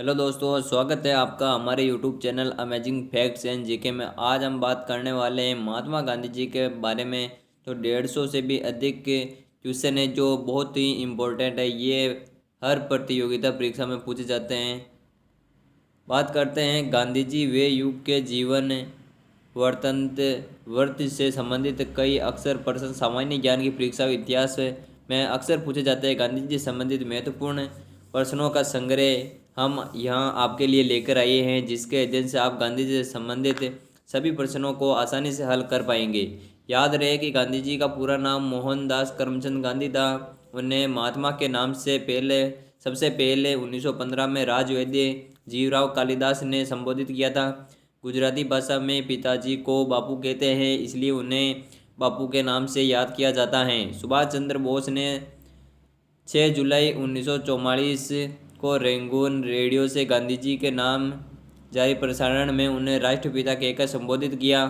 Hello दोस्तों, स्वागत है आपका हमारे YouTube channel amazing facts and GK में। आज हम बात करने वाले हैं महात्मा गांधी जी के बारे में। जो 150 से भी अधिक क्वेश्चन है जो बहुत ही इम्पोर्टेंट है। ये हर प्रतियोगिता परीक्षा में पूछे जाते हैं। बात करते हैं गांधी जी वे युग के जीवन वर्त से संबंधित कई अक्सर प्रश्न सामान्य ज्ञान की परीक्षा इतिहास में अक्सर पूछे जाते हैं। गांधी जी से संबंधित महत्वपूर्ण प्रश्नों का संग्रह हम यहाँ आपके लिए लेकर आए हैं, जिसके अध्ययन से आप गांधी जी से संबंधित सभी प्रश्नों को आसानी से हल कर पाएंगे। याद रहे कि गांधी जी का पूरा नाम मोहनदास करमचंद गांधी था। उन्हें महात्मा के नाम से सबसे पहले 1915 में राजवैद्य जीवराव कालिदास ने संबोधित किया था। गुजराती भाषा में पिताजी को बापू कहते हैं, इसलिए उन्हें बापू के नाम से याद किया जाता है। सुभाष चंद्र बोस ने 6 जुलाई 1944 को रेंगून रेडियो से गांधी जी के नाम जारी प्रसारण में उन्हें राष्ट्रपिता कहकर संबोधित किया।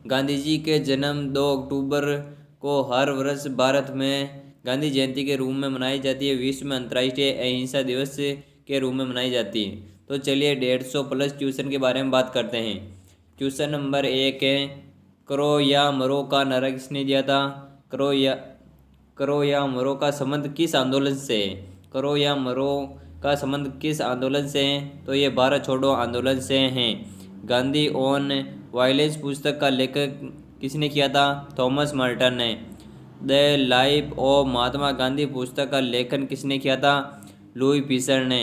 गांधी जी के जन्म 2 अक्टूबर को हर वर्ष भारत में गांधी जयंती के रूप में मनाई जाती है। विश्व में अंतर्राष्ट्रीय अहिंसा दिवस के रूप में मनाई जाती है। तो चलिए 150 प्लस क्वेश्चन के बारे में बात करते हैं। क्वेश्चन नंबर 1 है, करो या मरो का नारा किसने दिया था? करो या मरो का संबंध किस आंदोलन से है? करो या मरो का संबंध किस आंदोलन से है? तो ये भारत छोड़ो आंदोलन से हैं। गांधी ऑन वायलेंस पुस्तक का लेखक किसने किया था? थॉमस मार्टन ने। The life of Mahatma Gandhi पुस्तक का लेखन किसने किया था? लुई फिशर ने।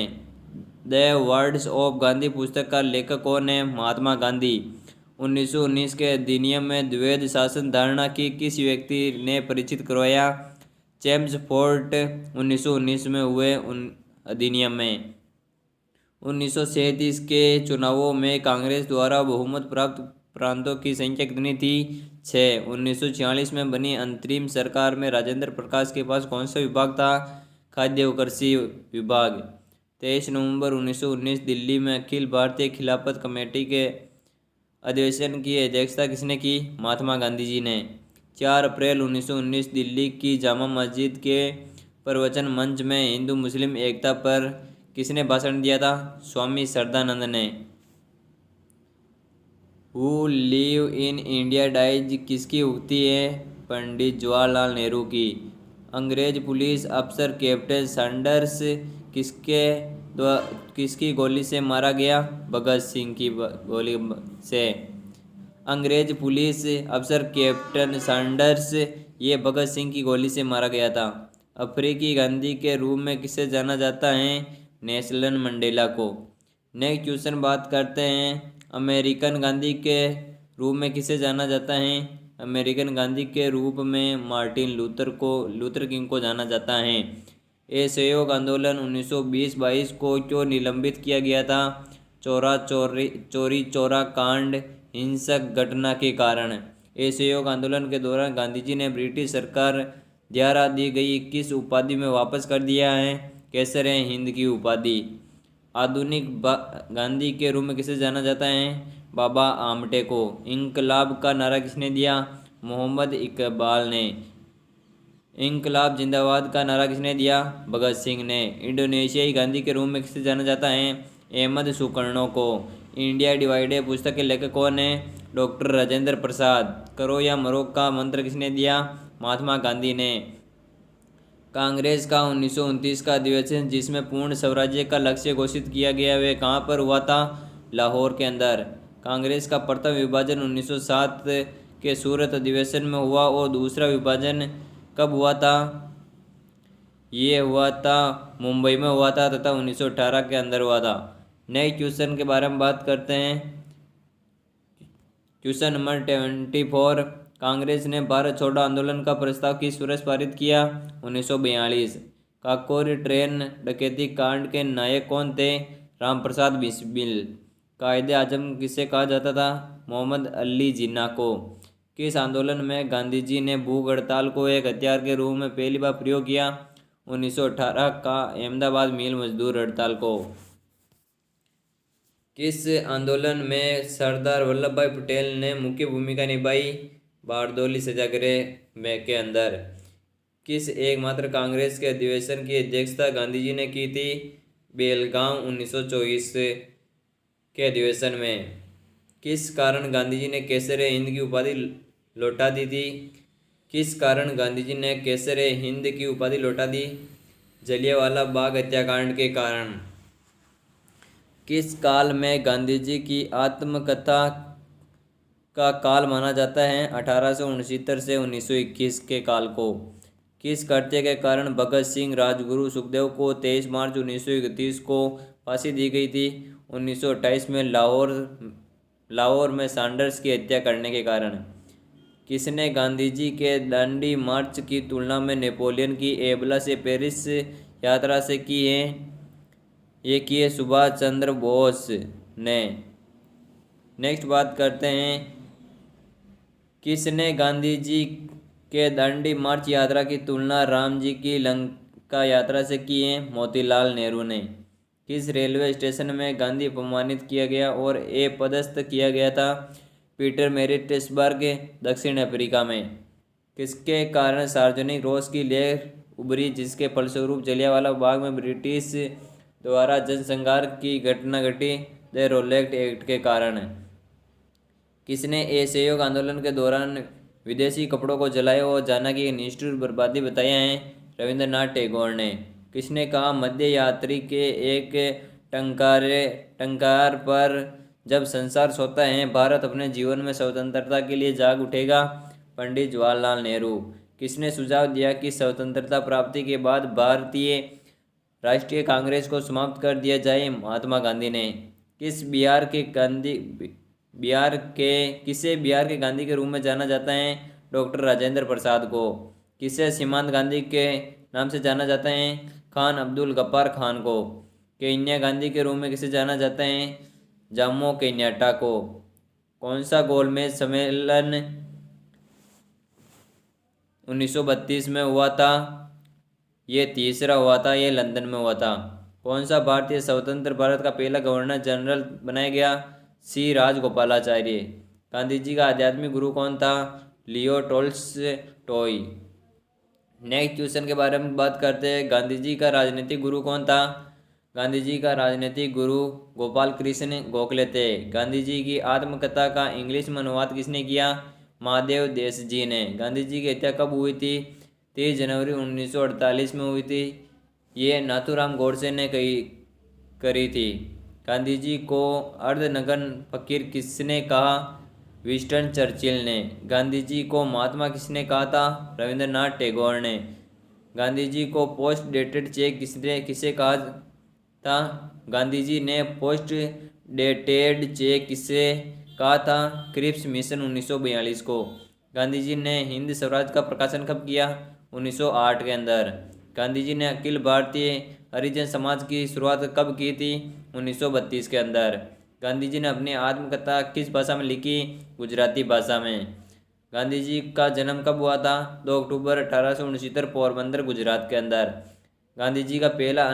द वर्ड्स ऑफ गांधी पुस्तक का लेखक कौन है? महात्मा गांधी। 1919 के अधिनियम में द्वैध शासन धारणा की किस व्यक्ति ने परिचित करवाया? जेम्स फोर्ट 1919 में हुए अधिनियम में। 1937 के चुनावों में कांग्रेस द्वारा बहुमत प्राप्त प्रांतों की संख्या कितनी थी? 6। 1946 में बनी अंतरिम सरकार में राजेंद्र प्रकाश के पास कौन सा विभाग था? खाद्य व कृषि विभाग। 23 नवंबर 1919 दिल्ली में अखिल भारतीय खिलाफत कमेटी के अधिवेशन की अध्यक्षता किसने की? महात्मा गांधी जी ने। 4 अप्रैल 1919 दिल्ली की जामा मस्जिद के प्रवचन मंच में हिंदू मुस्लिम एकता पर किसने भाषण दिया था? स्वामी श्रद्धानंद ने। Who live in India dies किसकी उक्ति है? पंडित जवाहरलाल नेहरू की। अंग्रेज पुलिस अफसर कैप्टन सैंडर्स किसकी गोली से मारा गया? भगत सिंह की गोली से। अंग्रेज पुलिस अफसर कैप्टन सैंडर्स ये भगत सिंह की गोली से मारा गया था। अफ्रीकी गांधी के रूप में किसे जाना जाता है? नेल्सन मंडेला को। नेक्स्ट क्वेश्चन बात करते हैं, अमेरिकन गांधी के रूप में किसे जाना जाता है? अमेरिकन गांधी के रूप में मार्टिन लूथर किंग को जाना जाता है। असहयोग आंदोलन 1920-22 को क्यों निलंबित किया गया था? चोरी चौरा कांड हिंसक घटना के कारण। असहयोग आंदोलन के दौरान गांधी जी ने ब्रिटिश सरकार द्वारा दी गई किस उपाधि में वापस कर दिया है? कैसर हिंद की उपाधि। आधुनिक गांधी के रूप में किसे जाना जाता है? बाबा आमटे को। इंकलाब का नारा किसने दिया? मोहम्मद इकबाल ने। इंकलाब जिंदाबाद का नारा किसने दिया? भगत सिंह ने। इंडोनेशियाई गांधी के रूप में किसे जाना जाता है? अहमद सुकर्णो को। इंडिया डिवाइडेड पुस्तक के लेखक कौन है? डॉक्टर राजेंद्र प्रसाद। करो या मरो का मंत्र किसने दिया? महात्मा गांधी ने। कांग्रेस का 1929 का अधिवेशन जिसमें पूर्ण स्वराज्य का लक्ष्य घोषित किया गया वे कहाँ पर हुआ था? लाहौर के अंदर। कांग्रेस का प्रथम विभाजन 1907 के सूरत अधिवेशन में हुआ और दूसरा विभाजन कब हुआ था? ये हुआ था मुंबई में हुआ था तथा 1918 के अंदर हुआ था। नेक्स्ट क्वेश्चन के बारे में बात करते हैं। क्वेश्चन नंबर 24, कांग्रेस ने भारत छोड़ो आंदोलन का प्रस्ताव किस वर्ष पारित किया? 1942। काकोरी ट्रेन डकैती कांड के नायक कौन थे? रामप्रसाद बिस्मिल। कायदे आजम किसे कहा जाता था? मोहम्मद अली जिन्ना को। किस आंदोलन में गांधी जी ने भूख हड़ताल को एक हथियार के रूप में पहली बार प्रयोग किया? 1918 का अहमदाबाद मिल मजदूर हड़ताल को। किस आंदोलन में सरदार वल्लभ भाई पटेल ने मुख्य भूमिका निभाई? बारदौली सत्याग्रह में के अंदर। किस एकमात्र कांग्रेस के अधिवेशन की अध्यक्षता गांधी जी ने की थी? बेलगाम 1924 के अधिवेशन में। किस कारण गांधी जी ने केसर हिंद की उपाधि लौटा दी थी? किस कारण गांधी जी ने केसर हिंद की उपाधि लौटा दी? जलियांवाला बाग हत्याकांड के कारण। किस काल में गांधी जी की आत्मकथा का काल माना जाता है? 1869 से 1921 के काल को। किस कृत्य के कारण भगत सिंह, राजगुरु, सुखदेव को 23 मार्च 1931 को फांसी दी गई थी? 1928 में लाहौर में सैंडर्स की हत्या करने के कारण। किसने गांधी जी के दांडी मार्च की तुलना में नेपोलियन की एबला से पेरिस यात्रा से की है? ये किए सुभाष चंद्र बोस ने। नेक्स्ट बात करते हैं, किसने गांधी जी के दांडी मार्च यात्रा की तुलना राम जी की लंका यात्रा से की है? मोतीलाल नेहरू ने। किस रेलवे स्टेशन में गांधी अपमानित किया गया और पदस्थ किया गया था? पीटर मेरिट्सबर्ग, दक्षिण अफ्रीका में। किसके कारण सार्वजनिक रोष की लहर उभरी जिसके फलस्वरूप जलियांवाला बाग में ब्रिटिश द्वारा जनसंहार की घटना घटी? द रोलेट एक्ट के कारण। किसने असहयोग आंदोलन के दौरान विदेशी कपड़ों को जलाया और जानकी की निष्ठुर बर्बादी बताया है? रविंद्रनाथ टैगोर ने। किसने कहा मध्य यात्री के एक टंकार पर जब संसार सोता है भारत अपने जीवन में स्वतंत्रता के लिए जाग उठेगा? पंडित जवाहरलाल नेहरू। किसने सुझाव दिया कि स्वतंत्रता प्राप्ति के बाद भारतीय राष्ट्रीय कांग्रेस को समाप्त कर दिया जाए? महात्मा गांधी ने। किसे बिहार के गांधी के रूप में जाना जाता है? डॉक्टर राजेंद्र प्रसाद को। किसे सीमांत गांधी के नाम से जाना जाता है? खान अब्दुल गफ्फार खान को। केन्या गांधी के रूप में किसे जाना जाता है? जोमो केन्याट्टा को। कौन सा गोलमेज सम्मेलन 1932 में हुआ था? ये तीसरा हुआ था, ये लंदन में हुआ था। कौन सा भारतीय स्वतंत्र भारत का पहला गवर्नर जनरल बनाया गया? सी राजगोपालाचारी। गांधी जी का आध्यात्मिक गुरु कौन था? लियो टोल्स्टॉय। नेक्स्ट क्वेश्चन के बारे में बात करते हैं, गांधी जी का राजनीतिक गुरु कौन था? गांधी जी का राजनीतिक गुरु गोपाल कृष्ण गोखले थे। गांधी जी की आत्मकथा का इंग्लिश में अनुवाद किसने किया? महादेव देश जी ने। गांधी जी की हत्या कब हुई थी? 30 जनवरी 1948 में हुई थी। ये नाथूराम गोडसे ने करी थी। गांधी जी को अर्धनग्न फकीर किसने कहा? विंस्टन चर्चिल ने। गांधी जी को महात्मा किसने कहा था? रविंद्रनाथ टैगोर ने। गांधी जी को पोस्ट डेटेड चेक किसे कहा था? गांधी जी ने पोस्ट डेटेड चेक किसे कहा था? क्रिप्स मिशन 1942 को। गांधी जी ने हिंद स्वराज का प्रकाशन कब किया? 1908 के अंदर। गांधी जी ने अखिल भारतीय हरिजन समाज की शुरुआत कब की थी? 1932 के अंदर। गांधी जी ने अपनी आत्मकथा किस भाषा में लिखी? गुजराती भाषा में। गांधी जी का जन्म कब हुआ था? 2 अक्टूबर 1869 पोरबंदर गुजरात के अंदर। गांधी जी का पहला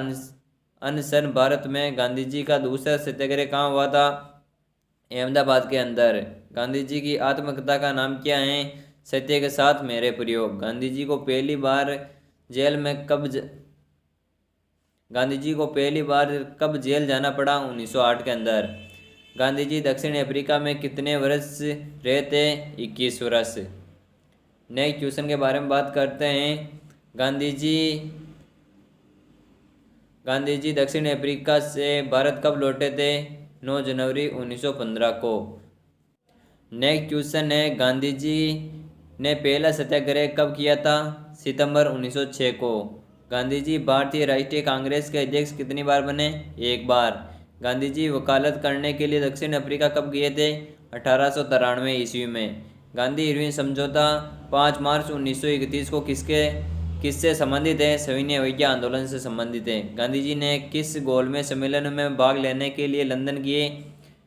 अनशन भारत में। गांधी जी का दूसरा सत्याग्रह कहाँ हुआ था? अहमदाबाद के अंदर। गांधी जी की आत्मकथा का नाम क्या है? सत्य के साथ मेरे प्रयोग। गांधी जी को पहली बार कब जेल जाना पड़ा? 1908 के अंदर। गांधी जी दक्षिण अफ्रीका में कितने वर्ष रहे थे? 21 वर्ष। नेक्स्ट क्वेश्चन के बारे में बात करते हैं, गांधी जी दक्षिण अफ्रीका से भारत कब लौटे थे? 9 जनवरी 1915 को। नेक्स्ट क्वेश्चन है, गांधी जी ने पहला सत्याग्रह कब किया था? सितंबर 1906 को। गांधी जी भारतीय राष्ट्रीय कांग्रेस के अध्यक्ष कितनी बार बने? 1 बार। गांधी जी वकालत करने के लिए दक्षिण अफ्रीका कब गए थे? 1893 ईस्वी में। गांधी इरविन समझौता 5 मार्च 1931 को किससे संबंधित है? सविनय अवज्ञा आंदोलन से संबंधित है। गांधी जी ने किस गोलमेज सम्मेलन में भाग लेने के लिए लंदन किए?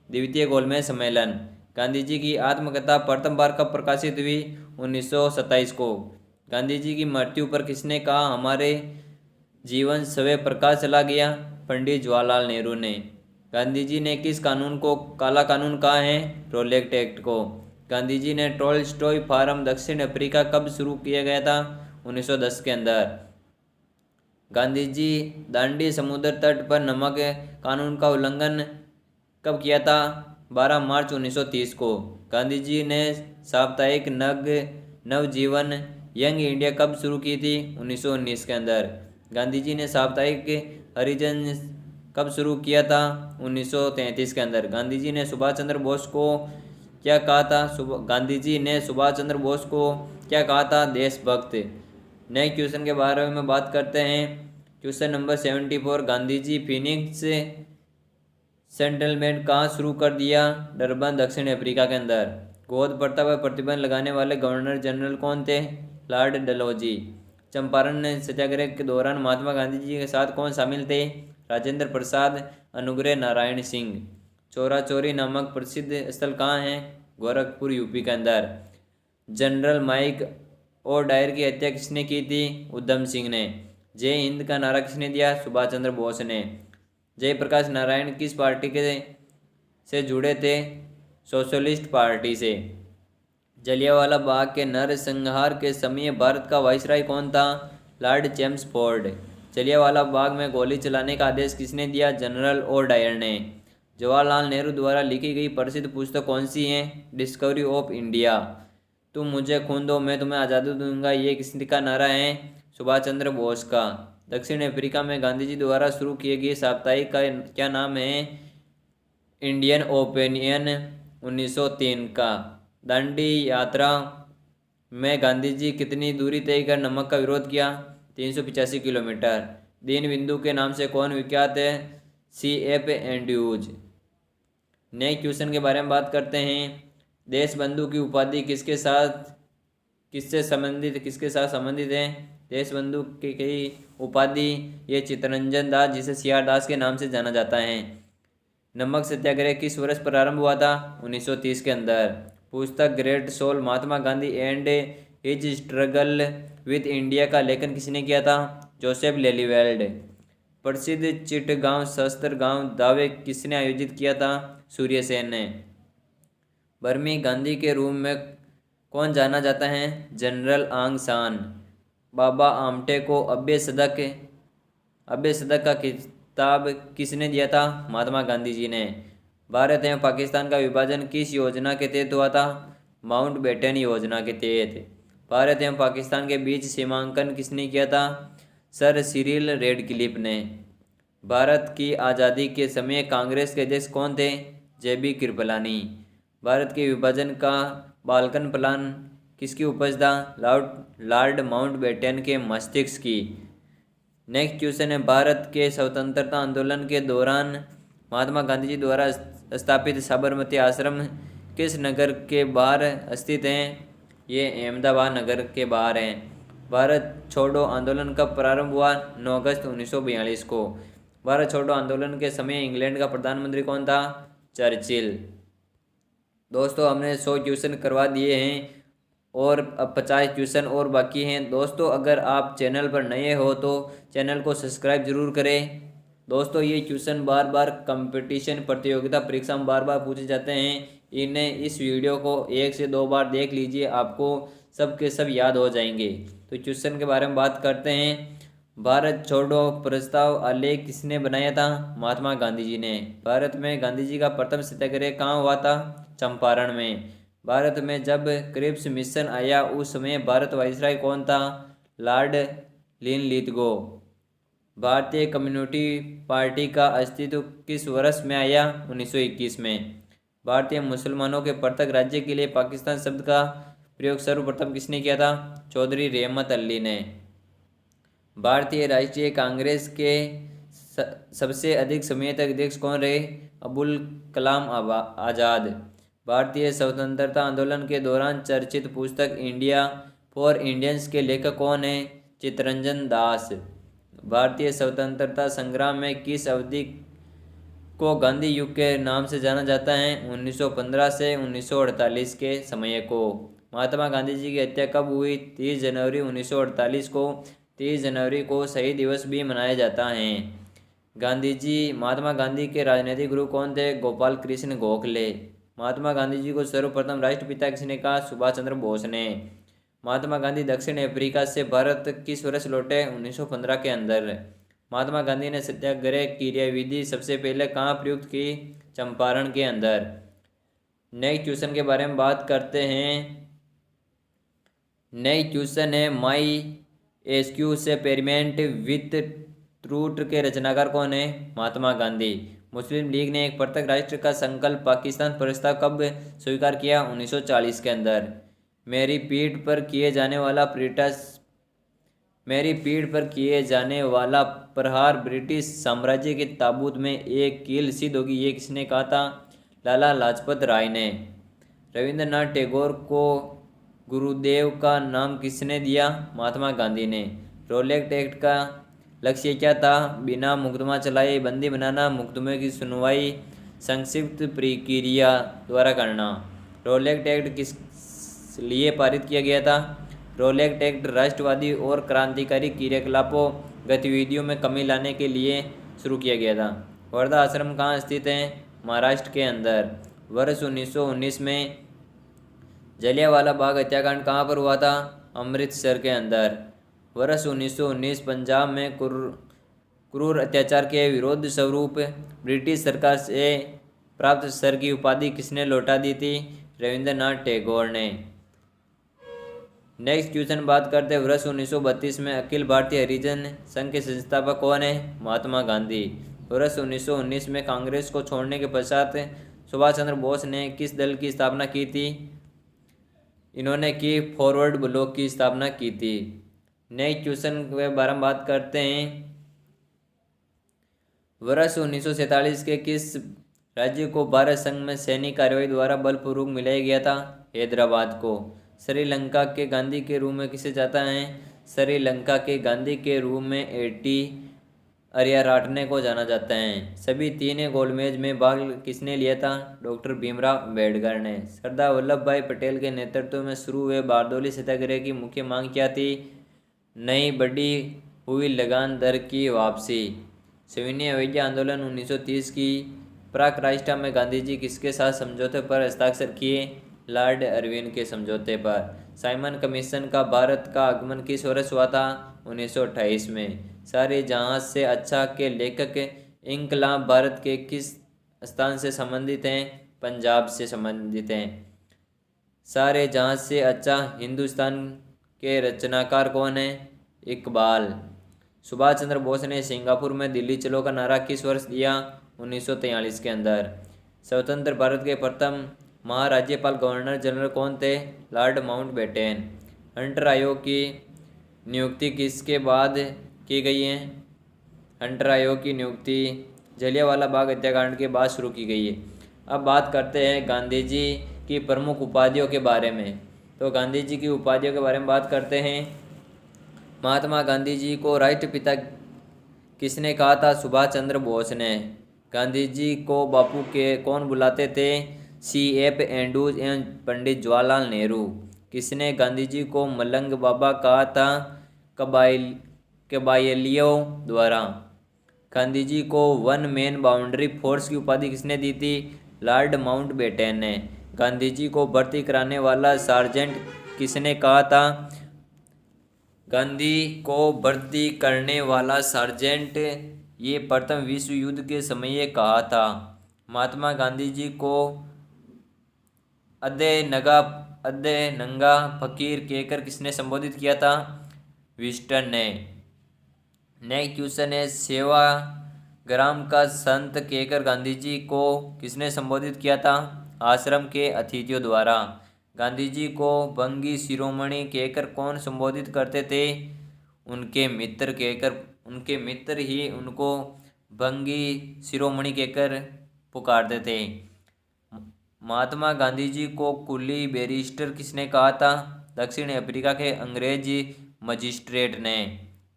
द्वितीय गोलमेज सम्मेलन। गांधी जी की आत्मकथा प्रथम बार कब प्रकाशित हुई? 1927 को। गांधी जी की मृत्यु पर किसने कहा हमारे जीवन सवे प्रकाश चला गया? पंडित जवाहरलाल नेहरू ने। गांधी जी ने किस कानून को काला कानून कहा है? रोलेट एक्ट को। गांधी जी ने टोल्स्टॉय फार्म दक्षिण अफ्रीका कब शुरू किया गया था? 1910 के अंदर। गांधी जी दांडी समुद्र तट पर नमक कानून का उल्लंघन कब किया था? 12 मार्च 1930 को। गांधी जी ने साप्ताहिक नवजीवन यंग इंडिया कब शुरू की थी? 1919 के अंदर। गांधी जी ने साप्ताहिक हरिजन कब शुरू किया था? 1933 के अंदर। गांधी जी ने सुभाष चंद्र बोस को क्या कहा था? गांधी जी ने सुभाष चंद्र बोस को क्या कहा था? देशभक्त। नए क्वेश्चन के बारे में बात करते हैं। Question number 74, Gandhi ji Phoenix settlement कहाँ शुरू कर दिया? डरबन, दक्षिण अफ्रीका के अंदर। गोद प्रथा पर प्रतिबंध लगाने वाले गवर्नर जनरल कौन थे? लॉर्ड डलहौजी। चंपारण सत्याग्रह के दौरान महात्मा गांधी जी के साथ कौन शामिल थे? राजेंद्र प्रसाद, अनुग्रह नारायण सिंह। चौरा चौरी नामक प्रसिद्ध स्थल कहाँ है? गोरखपुर, यूपी के अंदर। जनरल माइक और डायर की हत्या किसने की थी? उधम सिंह ने। जय हिंद का नारा किसने दिया? सुभाष चंद्र बोस ने। जयप्रकाश नारायण किस पार्टी के से जुड़े थे? सोशलिस्ट पार्टी से। जलियांवाला बाग के नरसंहार के समय भारत का वाइसराय कौन था? Lord Chelmsford. जलियांवाला बाग में गोली चलाने का आदेश किसने दिया? जनरल और डायर ने। जवाहरलाल नेहरू द्वारा लिखी गई प्रसिद्ध पुस्तक कौन सी है? Discovery of India. तुम मुझे खून दो मैं तुम्हें आज़ादी दूंगा, ये किसका नारा है? सुभाष चंद्र बोस का। दक्षिण अफ्रीका में गांधी जी द्वारा शुरू किए गए साप्ताहिक का क्या नाम है? इंडियन ओपिनियन, 1903 का। दांडी यात्रा में गांधी जी कितनी दूरी तय कर नमक का विरोध किया? 385 किलोमीटर। दीन बिंदु के नाम से कौन विख्यात है? CF Andrews. नए क्वेश्चन के बारे में बात करते हैं। देश बंधु की उपाधि किसके साथ संबंधित है? देश बंधु की उपाधि ये चित्तरंजन दास, जिसे CR दास के नाम से जाना जाता है। नमक सत्याग्रह किस वर्ष प्रारंभ हुआ था? 1930 के अंदर। पुस्तक great soul Mahatma Gandhi and his struggle with India का लेखन किसने किया था? Joseph Lelyveld. प्रसिद्ध चिटगांव शस्त्रगांव दावे किसने आयोजित किया था? सूर्यसेन ने। बर्मी गांधी के रूप में कौन जाना जाता है? जनरल आंग सान। बाबा आमटे को अभ्य सदक का खिताब किसने दिया था? महात्मा गांधी जी ने। भारत एवं पाकिस्तान का विभाजन किस योजना के तहत हुआ था? माउंटबेटन योजना के तहत। भारत एवं पाकिस्तान के बीच सीमांकन किसने किया था? सर सिरिल रेडक्लिफ ने। भारत की आज़ादी के समय कांग्रेस के अध्यक्ष कौन थे? JB कृपलानी। भारत के विभाजन का बाल्कन प्लान किसकी उपज था? लॉर्ड माउंटबेटन के मस्तिष्क की। नेक्स्ट क्वेश्चन है, भारत के स्वतंत्रता आंदोलन के दौरान महात्मा गांधी जी द्वारा स्थापित साबरमती आश्रम किस नगर के बाहर स्थित हैं? ये अहमदाबाद नगर के बाहर हैं। भारत छोड़ो आंदोलन कब प्रारंभ हुआ? 9 अगस्त 1942 को। भारत छोड़ो आंदोलन के समय इंग्लैंड का प्रधानमंत्री कौन था? चर्चिल। दोस्तों हमने 100 क्वेश्चन करवा दिए हैं और अब 50 क्वेश्चन और बाकी हैं। दोस्तों अगर आप चैनल पर नए हो तो चैनल को सब्सक्राइब जरूर करें। दोस्तों ये क्वेश्चन बार बार कंपटीशन प्रतियोगिता परीक्षा में बार बार पूछे जाते हैं। इन्हें इस वीडियो को 1 से 2 बार देख लीजिए, आपको सब के सब याद हो जाएंगे। तो क्वेश्चन के बारे में बात करते हैं। भारत छोड़ो प्रस्ताव आलेख किसने बनाया था? महात्मा गांधी जी ने। भारत में गांधी जी का प्रथम सत्याग्रह कहाँ हुआ था? चंपारण में। भारत में जब क्रिप्स मिशन आया उस समय भारत वाइसराय कौन था? Lord Linlithgow. भारतीय कम्युनिटी पार्टी का अस्तित्व किस वर्ष में आया? 1921 में। भारतीय मुसलमानों के पृथक राज्य के लिए पाकिस्तान शब्द का प्रयोग सर्वप्रथम किसने किया था? चौधरी रहमत अली ने। भारतीय राष्ट्रीय कांग्रेस के सबसे अधिक समय तक अध्यक्ष कौन रहे? अबुल कलाम आज़ाद। भारतीय स्वतंत्रता आंदोलन के दौरान चर्चित पुस्तक इंडिया फॉर इंडियंस के लेखक कौन है? चित्तरंजन दास। भारतीय स्वतंत्रता संग्राम में किस अवधि को गांधी युग के नाम से जाना जाता है? 1915 से 1948 के समय को। महात्मा गांधी जी की हत्या कब हुई? 30 जनवरी 1948 को। 30 जनवरी को शहीद दिवस भी मनाया जाता है। महात्मा गांधी के राजनीतिक गुरु कौन थे? गोपाल कृष्ण गोखले। महात्मा गांधी जी को सर्वप्रथम राष्ट्रपिता किसने कहा? सुभाष चंद्र बोस ने। महात्मा गांधी दक्षिण अफ्रीका से भारत किस वर्ष लौटे? 1915 के अंदर। महात्मा गांधी ने सत्याग्रह क्रियाविधि सबसे पहले कहाँ प्रयुक्त की? चंपारण के अंदर। नेक्स्ट क्वेश्चन के बारे में बात करते हैं। नेक्स्ट क्वेश्चन है माई एसक्यू से पेरिमेंट विथ ट्रूथ के रचनाकार कौन है? महात्मा गांधी। मुस्लिम लीग ने एक पृथक राष्ट्र का संकल्प पाकिस्तान प्रस्ताव कब स्वीकार किया? 1940 के अंदर। मेरी पीठ पर किए जाने वाला प्रहार ब्रिटिश साम्राज्य के ताबूत में एक कील सिद्ध होगी, ये किसने कहा था? लाला लाजपत राय ने। रविंद्रनाथ टैगोर को गुरुदेव का नाम किसने दिया? महात्मा गांधी ने। रोलेक्ट एक्ट का लक्ष्य क्या था? बिना मुकदमा चलाए बंदी बनाना, मुकदमे की सुनवाई संक्षिप्त प्रक्रिया द्वारा करना। रोलेक्ट एक्ट किस लिए पारित किया गया था? रोलेक्ट एक्ट राष्ट्रवादी और क्रांतिकारी क्रियाकलापों गतिविधियों में कमी लाने के लिए शुरू किया गया था। वर्धा आश्रम कहाँ स्थित है? महाराष्ट्र के अंदर। वर्ष 1919 में जलियांवाला बाग हत्याकांड कहाँ पर हुआ था? अमृतसर के अंदर। वर्ष 1919 पंजाब में क्रूर अत्याचार के विरोध स्वरूप ब्रिटिश सरकार से प्राप्त सर की उपाधि किसने लौटा दी थी? रविंद्रनाथ टैगोर ने। नेक्स्ट क्वेश्चन बात करते हैं। वर्ष 1932 में अखिल भारतीय हरिजन संघ के संस्थापक कौन है? महात्मा गांधी। वर्ष 1919 में कांग्रेस को छोड़ने के पश्चात सुभाष चंद्र बोस ने किस दल की स्थापना की थी? इन्होंने की फॉरवर्ड ब्लॉक की स्थापना की थी। नेक्स्ट क्वेश्चन के बारे में बात करते हैं। वर्ष 1947 के किस राज्य को भारत संघ में सैनिक कार्रवाई द्वारा बलपूर्वक मिलाया गया था? हैदराबाद को। श्रीलंका के गांधी के रूप में किसे जाता है? श्रीलंका के गांधी के रूप में एटी अरियाराटने को जाना जाता है। सभी तीन गोलमेज में भाग किसने लिया था? डॉक्टर भीमराव अम्बेडकर ने। सरदार वल्लभ भाई पटेल के नेतृत्व में शुरू हुए बारडोली सत्याग्रह की मुख्य मांग क्या थी? नई बढ़ी हुई लगान दर की वापसी। सविनय अवज्ञा आंदोलन 1930 की प्राक राष्ट्र में गांधी जी किसके साथ समझौते पर हस्ताक्षर किए? लॉर्ड इरविन के समझौते पर। साइमन कमीशन का भारत का आगमन किस वर्ष हुआ था? 1928 में। सारे जहां से अच्छा के लेखक इंकलाब भारत के किस स्थान से संबंधित हैं? पंजाब से संबंधित हैं। सारे जहां से अच्छा हिंदुस्तान के रचनाकार कौन है? इकबाल। सुभाष चंद्र बोस ने सिंगापुर में दिल्ली चलो का नारा किस वर्ष दिया? 1943 के अंदर। स्वतंत्र भारत के प्रथम महाराज्यपाल गवर्नर जनरल कौन थे? Lord Mountbatten. हंटर आयोग की नियुक्ति किसके बाद की गई है? हंटर आयोग की नियुक्ति जलियांवाला बाग हत्याकांड के बाद शुरू की गई है। अब बात करते हैं गांधी जी की प्रमुख उपाधियों के बारे में। तो गांधी जी की उपाधियों के बारे में बात करते हैं। महात्मा गांधी जी को राष्ट्रपिता किसने कहा था? सुभाष चंद्र बोस ने। गांधी जी को बापू के कौन बुलाते थे? CF एंड्रूज एवं पंडित जवाहरलाल नेहरू। किसने गांधी जी को मलंग बाबा कहा था? कबायलियों द्वारा। गांधी जी को वन मैन बाउंड्री फोर्स की उपाधि किसने दी थी? लॉर्ड माउंटबेटन ने। गांधी जी को भर्ती कराने वाला सार्जेंट किसने कहा था? गांधी को भर्ती करने वाला सार्जेंट ये प्रथम विश्व युद्ध के समय कहा था। महात्मा गांधी जी को अदे नंगा फकीर कहकर किसने संबोधित किया था? विस्टन ने। नेक्स्ट क्वेश्चन है सेवाग्राम का संत कहकर गांधी जी को किसने संबोधित किया था? आश्रम के अतिथियों द्वारा। गांधी जी को भंगी शिरोमणि कहकर कौन संबोधित करते थे? उनके मित्र ही उनको भंगी शिरोमणि कहकर पुकारते थे। महात्मा गांधी जी को कुली बैरिस्टर किसने कहा था? दक्षिण अफ्रीका के अंग्रेज मजिस्ट्रेट ने।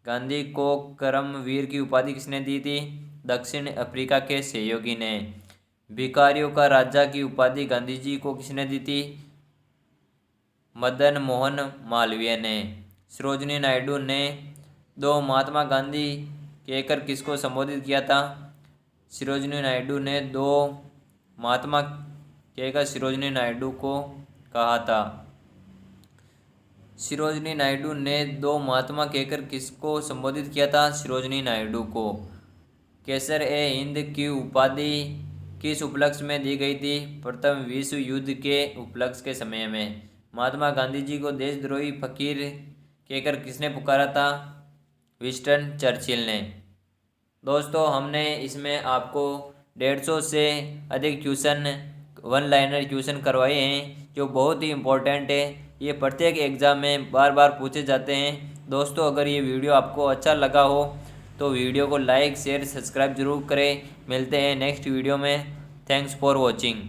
गांधी को कर्मवीर की उपाधि किसने दी थी? दक्षिण अफ्रीका के सहयोगी ने। भिखारियों का राजा की उपाधि गांधी जी को किसने दी थी? मदन मोहन मालवीय ने। सरोजिनी नायडू ने दो महात्मा गांधी कहकर किसको संबोधित किया था? सरोजिनी नायडू ने दो महात्मा कहकर सरोजिनी नायडू को कहा था। सरोजिनी नायडू ने दो महात्मा कहकर किसको संबोधित किया था? सरोजिनी नायडू को। कैसर-ए-हिंद की उपाधि किस उपलक्ष्य में दी गई थी? प्रथम विश्व युद्ध के उपलक्ष्य के समय में। महात्मा गांधी जी को देशद्रोही फकीर कहकर किसने पुकारा था? विंस्टन चर्चिल ने। दोस्तों, हमने इसमें आपको 150 से अधिक क्वेश्चन, वन लाइनर क्वेश्चन करवाए हैं जो बहुत ही इम्पोर्टेंट है। ये प्रत्येक एग्ज़ाम में बार बार पूछे जाते हैं। दोस्तों, अगर ये वीडियो आपको अच्छा लगा हो तो वीडियो को लाइक शेयर सब्सक्राइब जरूर करें। मिलते हैं नेक्स्ट वीडियो में। Thanks for watching.